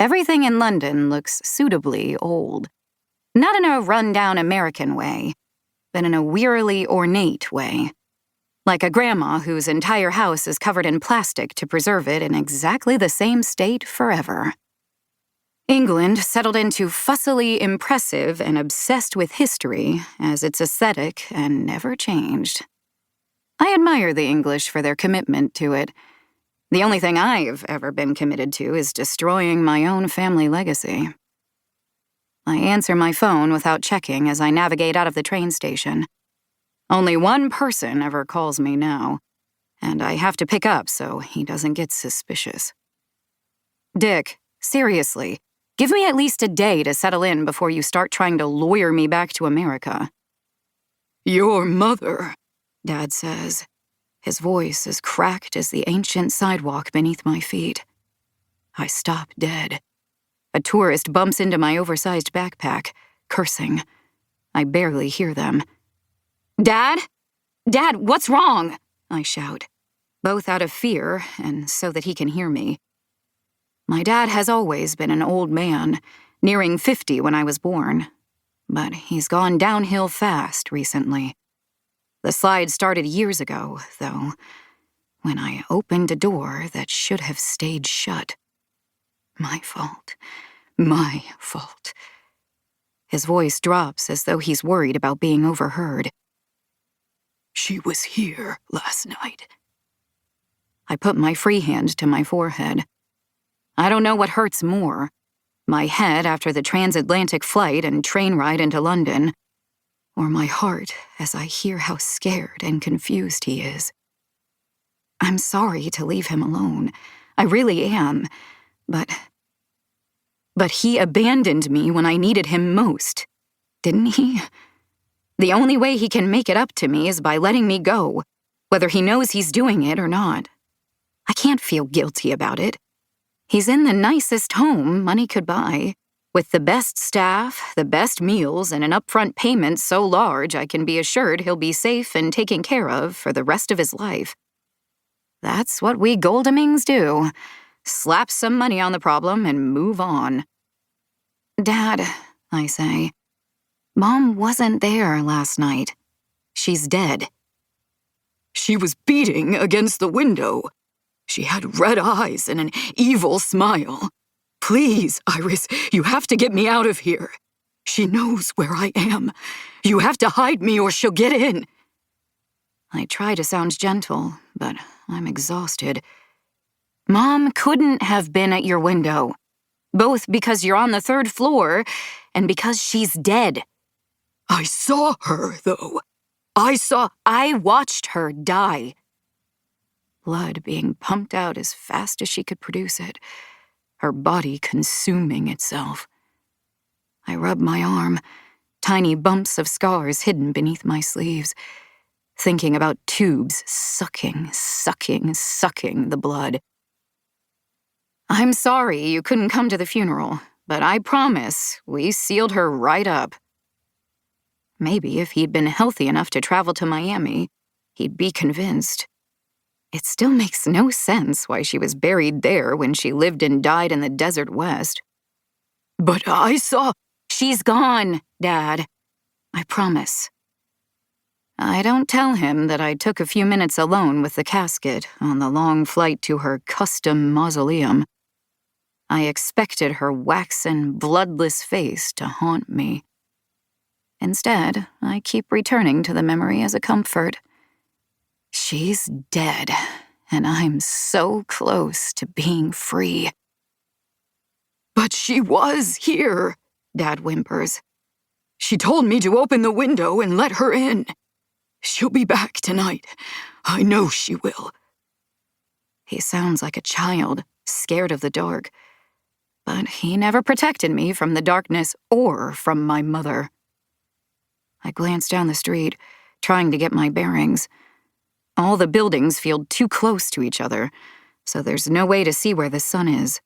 Everything in London looks suitably old. Not in a run-down American way, but in a wearily ornate way. Like a grandma whose entire house is covered in plastic to preserve it in exactly the same state forever. England settled into fussily impressive and obsessed with history as its aesthetic and never changed. I admire the English for their commitment to it. The only thing I've ever been committed to is destroying my own family legacy. I answer my phone without checking as I navigate out of the train station. Only one person ever calls me now, and I have to pick up so he doesn't get suspicious. Dick, seriously, give me at least a day to settle in before you start trying to lawyer me back to America. Your mother, Dad says. His voice as cracked as the ancient sidewalk beneath my feet. I stop dead. A tourist bumps into my oversized backpack, cursing. I barely hear them. Dad? Dad, what's wrong? I shout, both out of fear and so that he can hear me. My dad has always been an old man, nearing 50 when I was born, but he's gone downhill fast recently. The slide started years ago, though, when I opened a door that should have stayed shut. My fault. My fault. His voice drops as though he's worried about being overheard. She was here last night. I put my free hand to my forehead. I don't know what hurts more, my head after the transatlantic flight and train ride into London, or my heart as I hear how scared and confused he is. I'm sorry to leave him alone. I really am, but he abandoned me when I needed him most, didn't he? The only way he can make it up to me is by letting me go, whether he knows he's doing it or not. I can't feel guilty about it. He's in the nicest home money could buy, with the best staff, the best meals, and an upfront payment so large I can be assured he'll be safe and taken care of for the rest of his life. That's what we Goldemings do. Slap some money on the problem and move on. Dad, I say, Mom wasn't there last night. She's dead. She was beating against the window. She had red eyes and an evil smile. Please, Iris, you have to get me out of here. She knows where I am. You have to hide me or she'll get in. I try to sound gentle, but I'm exhausted. Mom couldn't have been at your window, both because you're on the 3rd floor and because she's dead. I saw her, though. I watched her die. Blood being pumped out as fast as she could produce it, her body consuming itself. I rub my arm, tiny bumps of scars hidden beneath my sleeves, thinking about tubes sucking the blood. I'm sorry you couldn't come to the funeral, but I promise we sealed her right up. Maybe if he'd been healthy enough to travel to Miami, he'd be convinced. It still makes no sense why she was buried there when she lived and died in the desert west. But I saw... She's gone, Dad. I promise. I don't tell him that I took a few minutes alone with the casket on the long flight to her custom mausoleum. I expected her waxen, bloodless face to haunt me. Instead, I keep returning to the memory as a comfort. She's dead, and I'm so close to being free. But she was here, Dad whimpers. She told me to open the window and let her in. She'll be back tonight. I know she will. He sounds like a child, scared of the dark. But he never protected me from the darkness or from my mother. I glance down the street, trying to get my bearings. All the buildings feel too close to each other, so there's no way to see where the sun is.